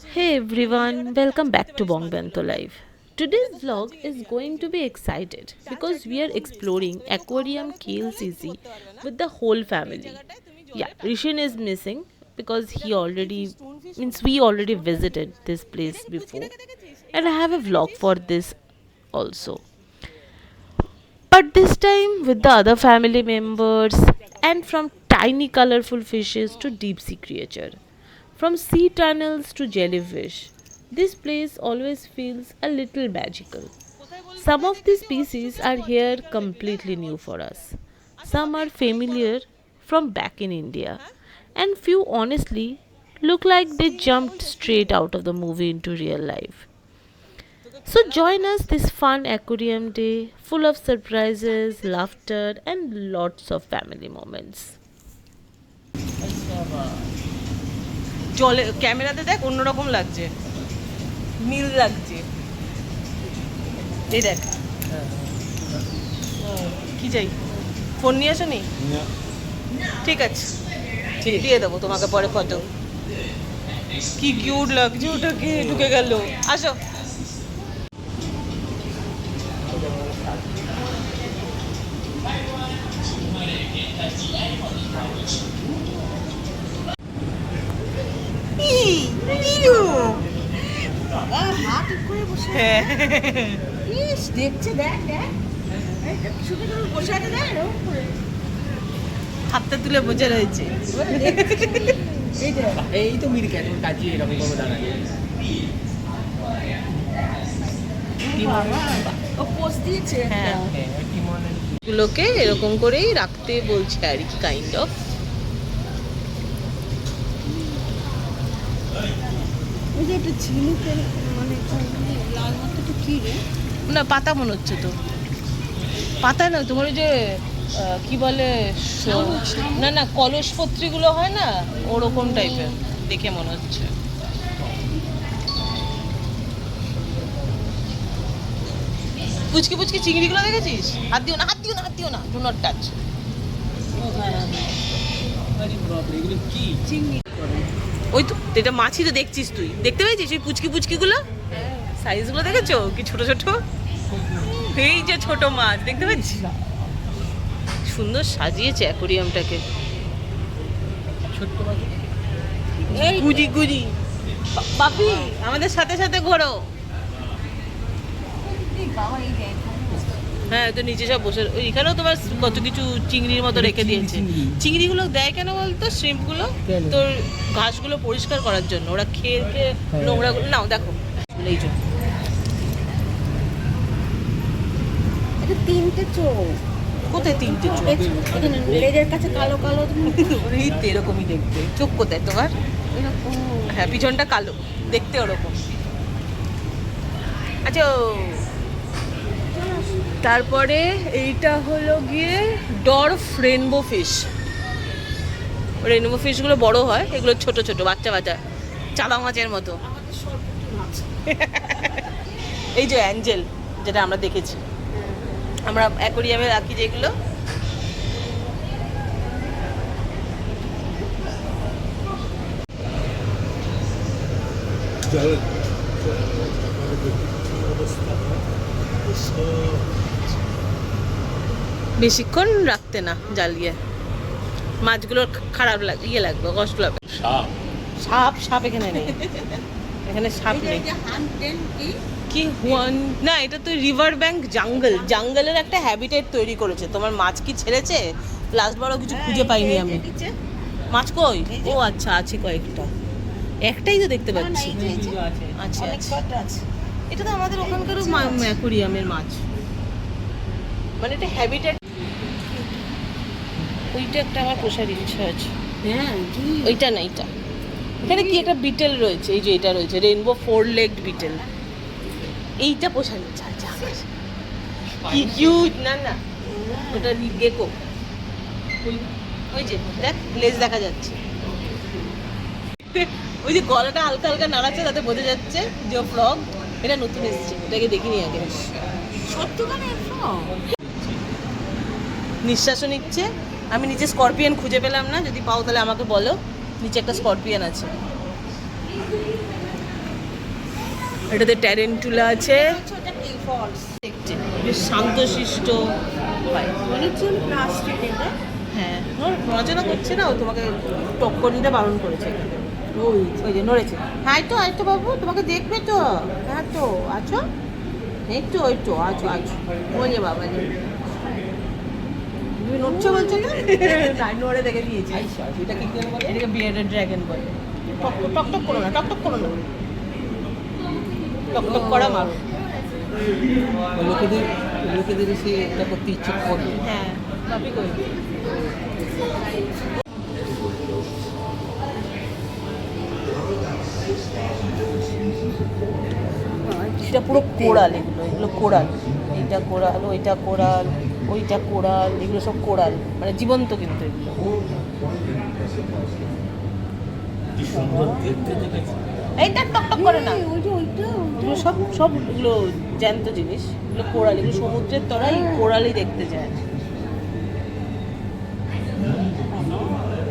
Hey everyone, welcome back to Bong Bento Live. Today's vlog is going to be excited because we are exploring Aquarium KLCC with the whole family. Yeah, Rishin is missing because we already visited this place before, and I have a vlog for this also. But this time with the other family members and from tiny colorful fishes to deep sea creature. From sea tunnels to jellyfish, this place always feels a little magical. Some of these species are here completely new for us. Some are familiar from back in India, and few honestly look like they jumped straight out of the movie into real life. So join us this fun aquarium day full of surprises, laughter and lots of family moments. জলে ক্যামেরাতে দেখ অন্যরকম লাগছে, নীল লাগছে। এই দেখ কি চাই, ফোন নিয়ে আসো নি? ঠিক আছে, দিয়ে দেবো তোমাকে পরে ফটো। কি কিউট লাগছে, ওটাকে ঢুকে গেল। আসো। হাতটা তুলে বসে রয়েছে। এই তো মিরকে তোর কাজে এরকম করে দাঁড়ায় হ্যাঁ, গুলোকে এরকম করেই রাখতে বলছে আর কি, কাইন্ড অফ। না পাতা মনে হচ্ছে তো, পাতা না তোমার ওই যে কি বলে, না না কলসপত্রীগুলো হয় না, ওরকম টাইপের দেখে মনে হচ্ছে। পুচকি পুচকি চিংড়িগুলো দেখেছিস? হাত দিও না, হাত দিও না, হাত দিও না, ডু নট টাচ। ওই তো এটা মাছই তো দেখছিস, তুই দেখতে পেয়েছিস ওই পুচকি পুচকিগুলো? সাইজগুলো দেখেছো কি ছোট ছোট? এই যে ছোট মাছ দেখতে পাচ্ছিস, সুন্দর সাজিয়েছে অ্যাকোরিয়ামটাকে। গুজি গুজি বাপি আমাদের সাথে সাথে ঘোরো। হ্যাঁ তো নিচে সব বসে, এখানেও তোমার কত কিছু চিংড়ির মতো রেখে দিয়েছে। চিংড়িগুলো দেয় কেন বলতো, শ্রিম্পগুলো তোর ঘাসগুলো পরিষ্কার করার জন্য, ওরা খেয়ে খেয়ে নোংরাগুলো। নাও দেখো এই জন্য তিনটে চোখ, কোথায় তিনটে চোখ? লেজের কাছে কালো কালো এরকমই দেখতে। চোখ কোথায় তোমার? হ্যাঁ পিছনটা কালো, দেখতে ওরকম। আচ্ছা তারপরে এইটা হলো গিয়ে ডরফ রেনবো ফিশ। রেনবো ফিশগুলো বড় হয়, এগুলো ছোট ছোট বাচ্চা বাচ্চা চালা মাছের মতো। এই যে অ্যাঞ্জেল, যেটা আমরা দেখেছি, আমরা অ্যাকোরিয়ামে রাখি যেগুলো। বেশিক্ষণ রাখতে না জ্বালিয়ে, মাছগুলোর খারাপ ইয়ে লাগবে, কষ্ট লাগবে। সাপ সাপ এখানে নেই, এখানে সাপ নেই। কি না, এটা তো রিভার ব্যাংক জঙ্গলের একটা হ্যাবিটেট তৈরি করেছে। তোমার মাছ কি ছেড়েছে? লাস্ট বারও কিছু খুঁজে পাইনি আমি। মাছ কই? ও আচ্ছা আছে কয়েকটা, একটাই তো দেখতে পাচ্ছি। আচ্ছা আচ্ছা, এটা তো আমাদের ওখানকারও অ্যাকোরিয়ামের মাছ, মানে এটা হ্যাবিটেট। ওইটা একটা আমার পোষার ইচ্ছা আছে। হ্যাঁ ওইটা না, এইটা এখানে কি একটা বিটেল রয়েছে, এই যে এটা রয়েছে রেনবো 4 লেগড বিটেল, এইটা পোষার ইচ্ছা আছে আমার। কি কিউট! না না ওটা গেকো, ওই যে দেখ লেজ দেখা যাচ্ছে, ওই যে গলাটা হালকা হালকা নাড়াচ্ছে, তাতে বোঝা যাচ্ছে যে ও ফ্রগ। এটা নতুন এসেছে, এটাকে দেখিনি আগে। নিঃশ্বাসও নিচ্ছে। আমি নিচে স্করপিয়ন খুঁজে পেলাম না, যদি পাও তাহলে আমাকে বলো। নিচে একটা স্করপিয়ন আছে। এটাতে ট্যারেন্টুলা আছে, দেখতে বেশ শান্তশিষ্ট হয়। মনে হচ্ছে প্লাস্টিক এটা। হ্যাঁ, নড়াচড়া করছে না, ও তোমাকে টক্কর দিতে বারণ করেছে। ওই যে নড়েছে। হ্যাঁ তো আয় তো বাবু, তোমাকে দেখবে তো। হ্যাঁ তো আছো, এই তো ওই তো আছো আছো। ওই যে বাবা যে তুমি নড়ছো বলছো না? না, নড়ে দেখে দিয়েছি। এটা কি করে বলে? এটাকে বিয়ার্ডেড ড্রাগন বলে। টক করো না, টক করো না, টক করা মারো। লোকেদের লোকেদের এসে এটা করতে ইচ্ছে করবে। হ্যাঁ, ভাবি কই। এটা পুরো কোরাল, এগুলো কোরাল। এইটা কোরাল, ওইটা কোরাল, ওইটা কোরাল, এগুলো সব কোরাল, মানে জীবন্ত কিন্তু এগুলো। এইটা টক করে না, ওই যে ওইটা এগুলো সব সব এগুলো জ্যান্ত জিনিস, এগুলো কোরাল, এগুলো সমুদ্রের তলায় কোরালই দেখতে যায়।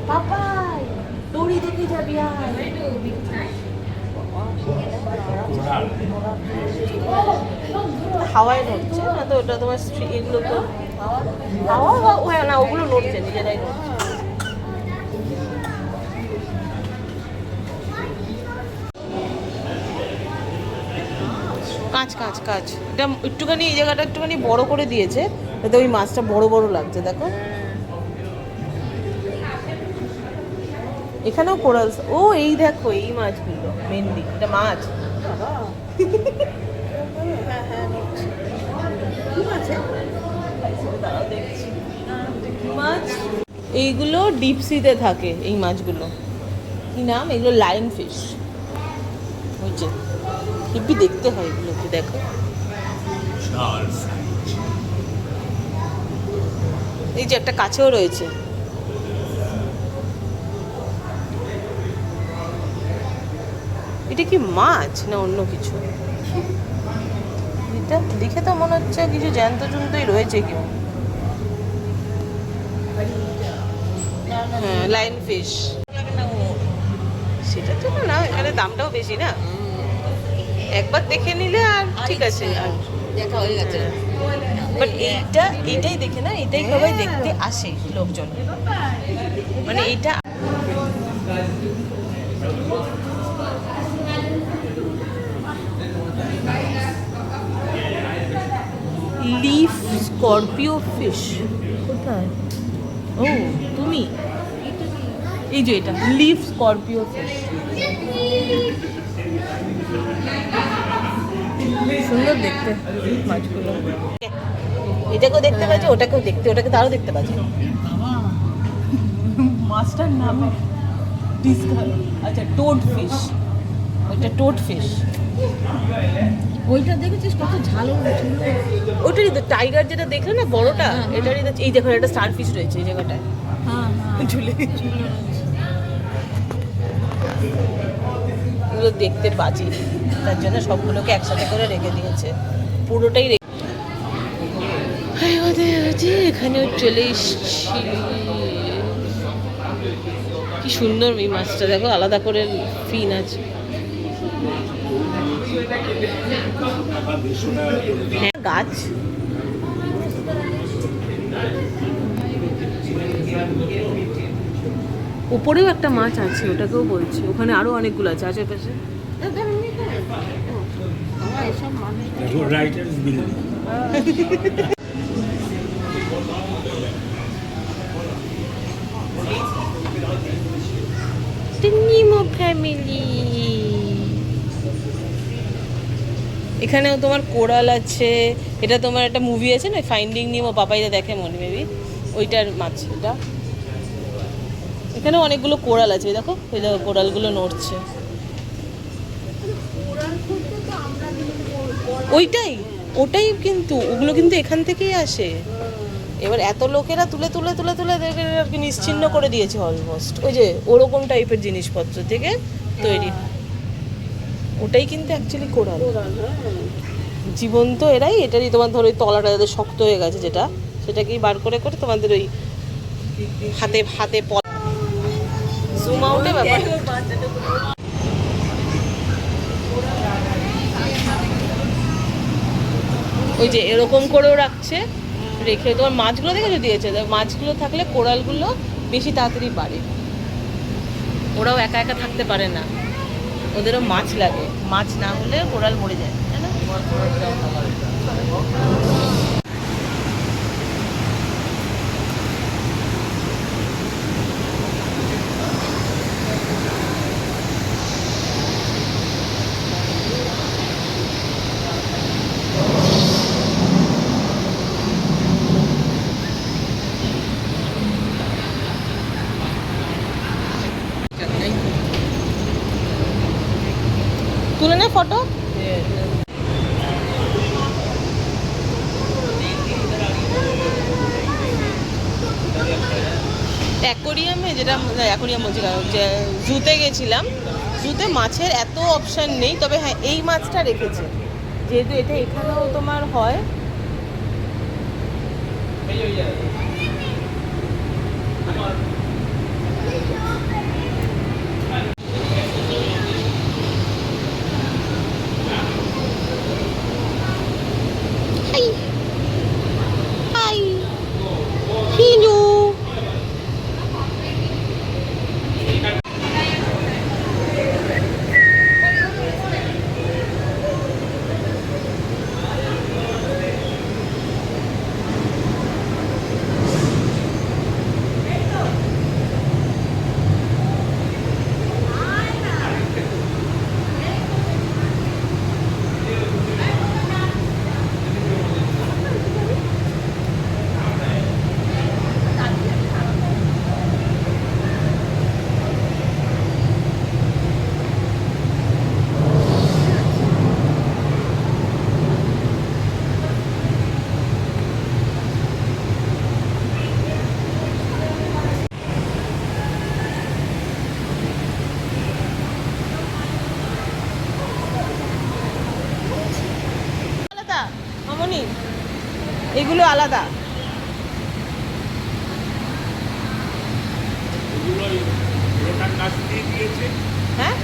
পাপাই দড়ি দেখে যাবি আর হাওয়ায় নড়ছে না তো, ওটা তোমার এগুলো তো হাওয়া হ্যাঁ না, ওগুলো নড়ছে, নিজেরাই নড়ছে। কাঁচ কাঁচ কাঁচ, এটা একটুখানি এই জায়গাটা একটুখানি বড় করে দিয়েছে, যাতে ওই মাছটা বড় বড় লাগছে। দেখো এখানেও কোরাল। ও এই দেখো এই মাছগুলো মেনলি, এটা মাছ। হ্যাঁ হ্যাঁ কি আছে দাঁড়াও দেখছি কি মাছ। এইগুলো ডিপ সিতে থাকে, এই মাছগুলো কি নাম, এগুলো লাইন ফিশ। ওই যে হেব্বি দেখতে হয় এগুলোকে, দেখো এই যে একটা কাছেও রয়েছে। এটা কি মাছ না অন্য কিছু? এটা দেখে তো মনে হচ্ছে কিছু জ্যান্ত জন্তই রয়েছে কেউ। হ্যাঁ লাইন ফিশ, সেটা তো না, এখানে দামটাও বেশি না, একবার দেখে নিলে আর ঠিক আছে। আর দেখা হয়ে গেছে বাট এইটাই দেখে না, এটাই সবাই দেখতে আসে লোকজন, মানে এইটা। লিফ স্করপিও ফিশ কোথায়? ও তুমি, এই যে এটা লিফ স্করপিও ফিশ, সুন্দর দেখতে মাছগুলো। এটাকেও দেখতে পাচ্ছি, ওটাকেও দেখতে, ওটাকে তারও দেখতে পাচ্ছি। মাছটার নাম আচ্ছা টোড ফিশ, ওইটা টোড ফিশ। ওইটা দেখেছিস কত ঝালো ছিল ওটারই তো টাইগার যেটা দেখলে না বড়টা, এটারই তো। এই দেখো একটা স্টার ফিশ রয়েছে এই জায়গাটায়, হ্যাঁ হ্যাঁ ঝুলে। এগুলো দেখতে বাজে, তার জন্য সবগুলোকে একসাথে করে রেখে দিয়েছে, পুরোটাই এখানেও চলে এসছি। কি সুন্দর এই মাছটা, দেখো আলাদা করে ফিন আছে। হ্যাঁ গাছ, উপরেও একটা মাছ আছে, ওটাকেও বলছি, ওখানে আরো অনেকগুলো আছে আশেপাশে। আমার এসব মানুষ রাইটার্স বিল্ডিং নিমো ফ্যামিলি। এখানেও তোমার কোরাল আছে, এটা তোমার একটা মুভি আছে না ফাইন্ডিং নিমো, পাপাইরা দেখে মনে মেবি, ওইটার মাছ এটা। এখানেও অনেকগুলো কোরাল আছে, দেখো ওই দেখো কোরালগুলো নড়ছে। ওইটাই ওটাই কিন্তু, ওগুলো কিন্তু এখান থেকেই আসে। এবার এত লোকেরা তুলে তুলে তুলে তুলে দেখে আর কি নিশ্চিহ্ন করে দিয়েছে অলমোস্ট, ওই যে ওরকম টাইপের জিনিসপত্র থেকে তৈরি। ওটাই কিন্তু অ্যাকচুয়ালি কোরাল, জীবন্ত এরাই। এটারই তোমার ধরো ওই তলাটা যাদের শক্ত হয়ে গেছে যেটা, সেটাকেই বার করে করে তোমাদের ওই হাতে হাতে জুম আউটে ব্যাপার। ওই যে এরকম করেও রাখছে, রেখে তোমার মাছগুলো দেখেছো দিয়েছে, মাছগুলো থাকলে কোরালগুলো বেশি তাড়াতাড়ি বাড়ে। ওরাও একা একা থাকতে পারে না, ওদেরও মাছ লাগে, মাছ না হলে কোরাল মরে যায়, তাই না? তুলে নে ফটো। অ্যাকোরিয়ামে যেটা অ্যাকোরিয়াম বলছি কারণ যে জুতে গেছিলাম, জুতে মাছের এত অপশান নেই, তবে হ্যাঁ এই মাছটা রেখেছে, যেহেতু এটা এখানেও তোমার হয়। আলাদা মামনি, এগুলো আলাদা। হ্যাঁ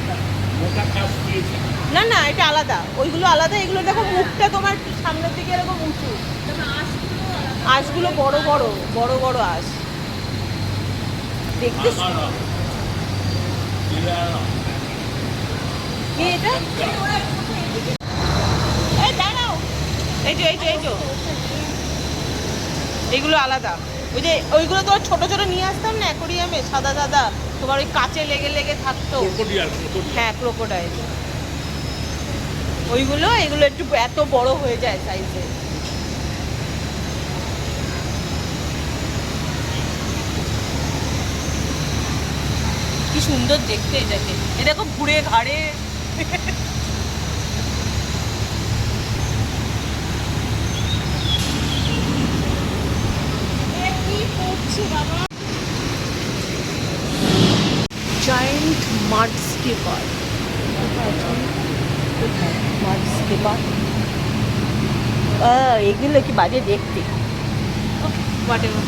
না না, এটা আলাদা, ওইগুলো আলাদা, এগুলো দেখো মুখটা তোমার সামনের দিকে এরকম উঁচু, আঁশগুলো বড় বড় বড় বড় আঁশ দেখতে। কি এটা? এই দাঁড়াও, এই যে এই যে এই যে এগুলো আলাদা। ওই যে ওইগুলো তোমার ছোট ছোট নিয়ে আসতাম না অ্যাকোরিয়ামে, সাদা সাদা, তোমার ওই কাচে লেগে লেগে থাকতো। হ্যাঁ ক্রোকোডাইল, ওইগুলো, এগুলো একটু এত বড় হয়ে যায় সাইজে। কি সুন্দর দেখতে এটাকে, এটা খুব ঘুরে ঘাড়ে। জায়ান্ট মাড স্কেপার, মাড স্কেপার, এগুলো কি বাজে দেখতে। হোয়াটএভার।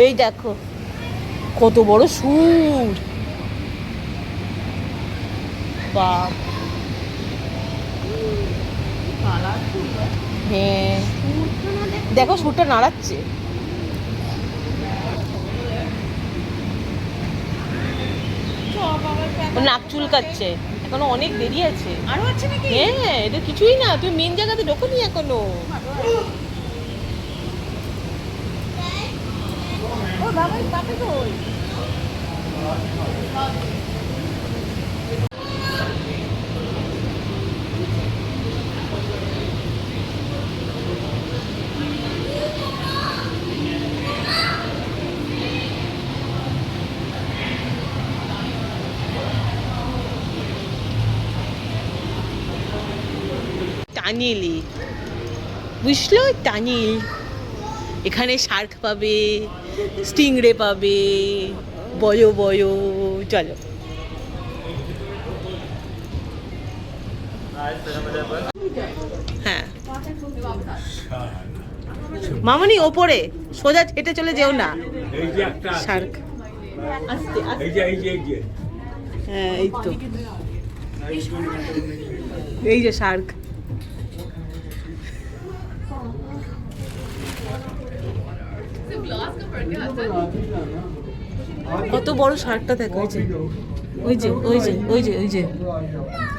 এই দেখো কত বড় সুর, বাপ। হ্যাঁ দেখো সুরটা নাড়াচ্ছে। নাক চুলকাচ্ছে, এখনো অনেক দেরি আছে। আরো আছে নাকি? হ্যাঁ, এটা কিছুই না, তুমি মেন জায়গাতে ঢোকোনি এখনো। ও বাবা, বাবা কই? টানিলি, বুঝলো? টানিল, এখানে শার্ক পাবে, স্টিংরে পাবে, বয়ো বয়ো। চলো হ্যাঁ মামনি, ওপরে সোজা হেঁটে চলে যেও না। শার্ক আস্তে আস্তে। হ্যাঁ এই তো, এই যে শার্ক। কত বড় শার্কটা দেখো, ওই যে ওই যে ওই যে ওই যে ওই যে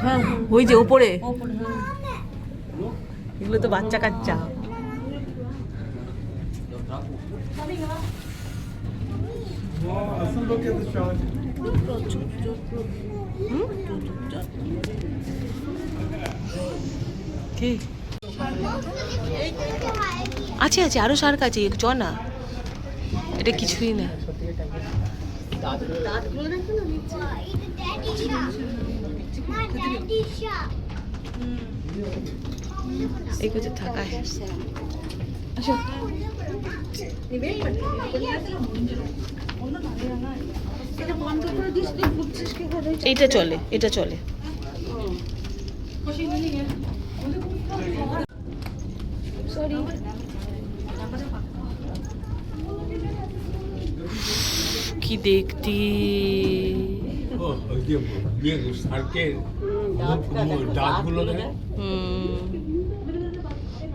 হ্যাঁ ওই যে ওপরে, ওপরে হ্যাঁ। এগুলো তো বাচ্চা কাচ্চা। কি আছে আছে, আরো শার্ক আছে, চ না, এটা কিছুই না। দাঁতগুলো দেখো না নিচে। এই কিছু থাকায় এটা বন্ধ করে দিস, তুই বুঝছিস কি করে? এইটা চলে, এটা চলে। সরি। কি দেখতি, দাঁতগুলো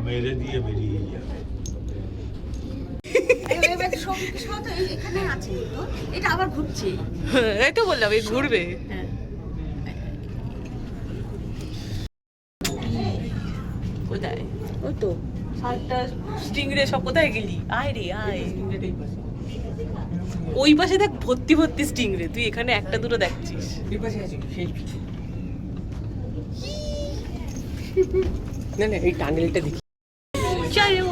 মেরে দিয়ে বেরিয়ে যাবে। এখানে আছে তো, এটা আবার ঘুরছে। এই তো বললাম এই ঘুরবে। হ্যাঁ কোথায়? ওই তো শার্কটা, স্টিংরে সব কোথায় গেলি? আয় রে আয়। ওই পাশে দেখ ভর্তি ভর্তি স্টিংরে, তুই এখানে একটা দুটো দেখছিস। এই পাশে আছে সেই। না না, এই টাঙ্গেলটা দেখি। চলো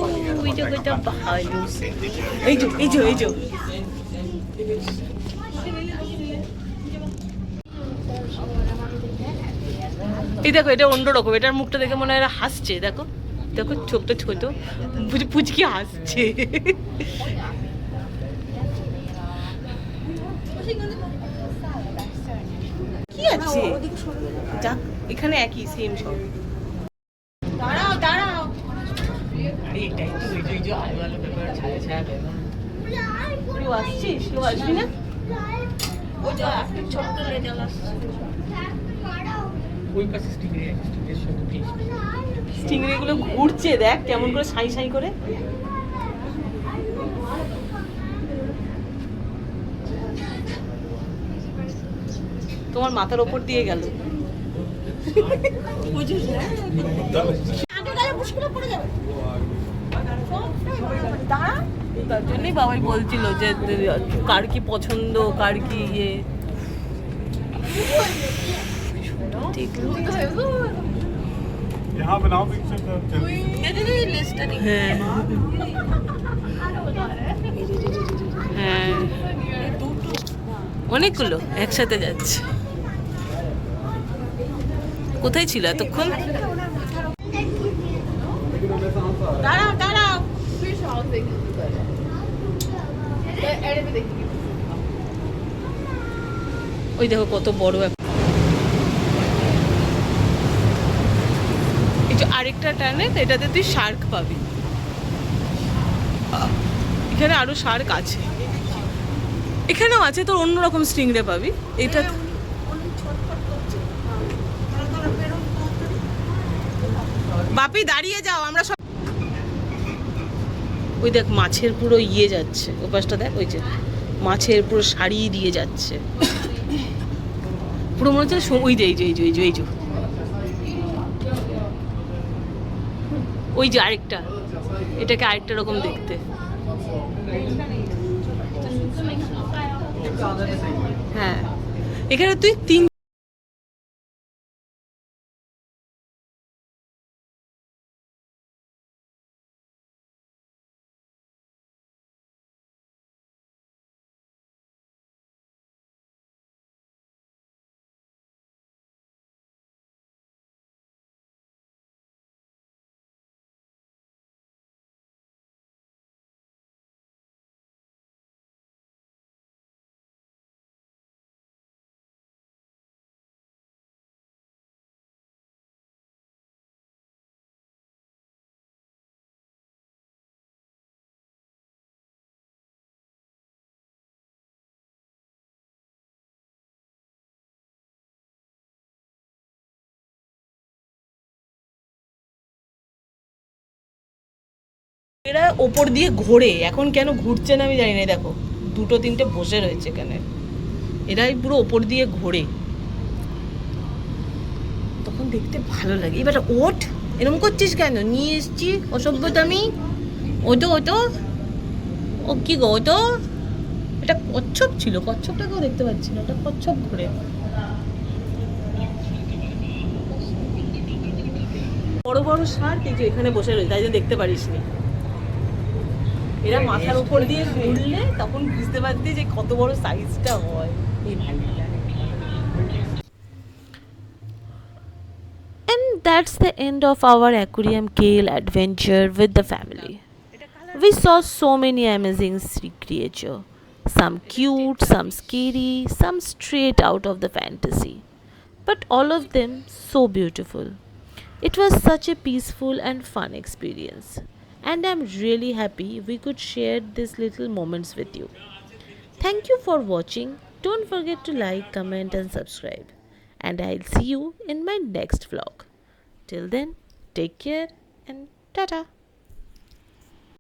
ওই জায়গাটা ভালো। এই যে এই যে এই যে এই দেখো, এটা অন্যরকম, এটার মুখটা দেখে মনে হয় এরা হাসছে। দেখো দেখো, চোখটা ছোট, পুচকি হাসছে। কি আছে? যাক, এখানে একই সেম সব। দাঁড়াও দাঁড়াও, এইটাই তো, এই যে আলো আলো ব্যাপার, ছায়া ছায়া ব্যাপার। কেউ আসছিস? কেউ আসবি না? ওই যে একটা ছোট্ট লেজাল আসছে। ওই পাশে স্টিংরে আছে, স্টিংরের সঙ্গে ফিশ। স্টিংরে গুলো ঘুরছে, দেখ কেমন করে সাই সাই করে। তোমার মাথার ওপর দিয়ে গেল। তার জন্যই বাবাই বলছিল যে কার কি পছন্দ, কার কি ইয়ে। ঠিক यहाँ बनाओ पिक्चर का। হ্যাঁ হ্যাঁ, অনেকগুলো একসাথে যাচ্ছে। কোথায় ছিল এতক্ষণ? দাঁড়াও দাঁড়াও, ওই দেখো কত বড় একটা। এই যে আরেকটা টানে, এটাতে তুই শার্ক পাবি। এখানে আরো শার্ক আছে, এখানেও আছে, তোর অন্যরকম স্টিংরে পাবি। এটা বাপি দাঁড়িয়ে যাও, আমরা সব। ওই দেখ মাছের পুরো ইয়ে যাচ্ছে, ওই পাশটা দেখ, ওই যে মাছের পুরো শাড়ি দিয়ে যাচ্ছে, পুরো মনে হচ্ছে ওই যে এই যে এই যে এই যে এই যে ওই যে আরেকটা, এটাকে আরেকটা রকম দেখতে। হ্যাঁ, এখানে তুই তিন এরা ওপর দিয়ে ঘোরে, এখন কেন ঘুরছে না আমি জানি না। দেখো দুটো তিনটে বসে রয়েছে এখানে, এরাই পুরো ওপর দিয়ে ঘোরে, তখন দেখতে ভালো লাগে। এবার ওঠ, এরকম করছিস কেন? নিয়ে এসছি অসভ্যতা আমি। ওটো ওটো, ও কি গো ওটো? এটা কচ্ছপ ছিল, কচ্ছপটাকেও দেখতে পাচ্ছি না, ওটা কচ্ছপ ঘুরে। বড় বড় শার্ক এই যে এখানে বসে রয়েছে, তাই যে দেখতে পারিস নি। এরা মাথার উপর দিয়ে ঘুরলে তখন বুঝতে পারতি যে কত বড় সাইজটা হয়। এই ভাই, And that's the end of our aquarium kale adventure with the family. We saw so many amazing sea creatures. Some cute, some scary, some straight out of the fantasy. But all of them so beautiful. It was such a peaceful and fun experience. And I'm really happy we could share these little moments with you. Thank you for watching. Don't forget to like, comment, and subscribe. And I'll see you in my next vlog. Till then, take care and ta-ta.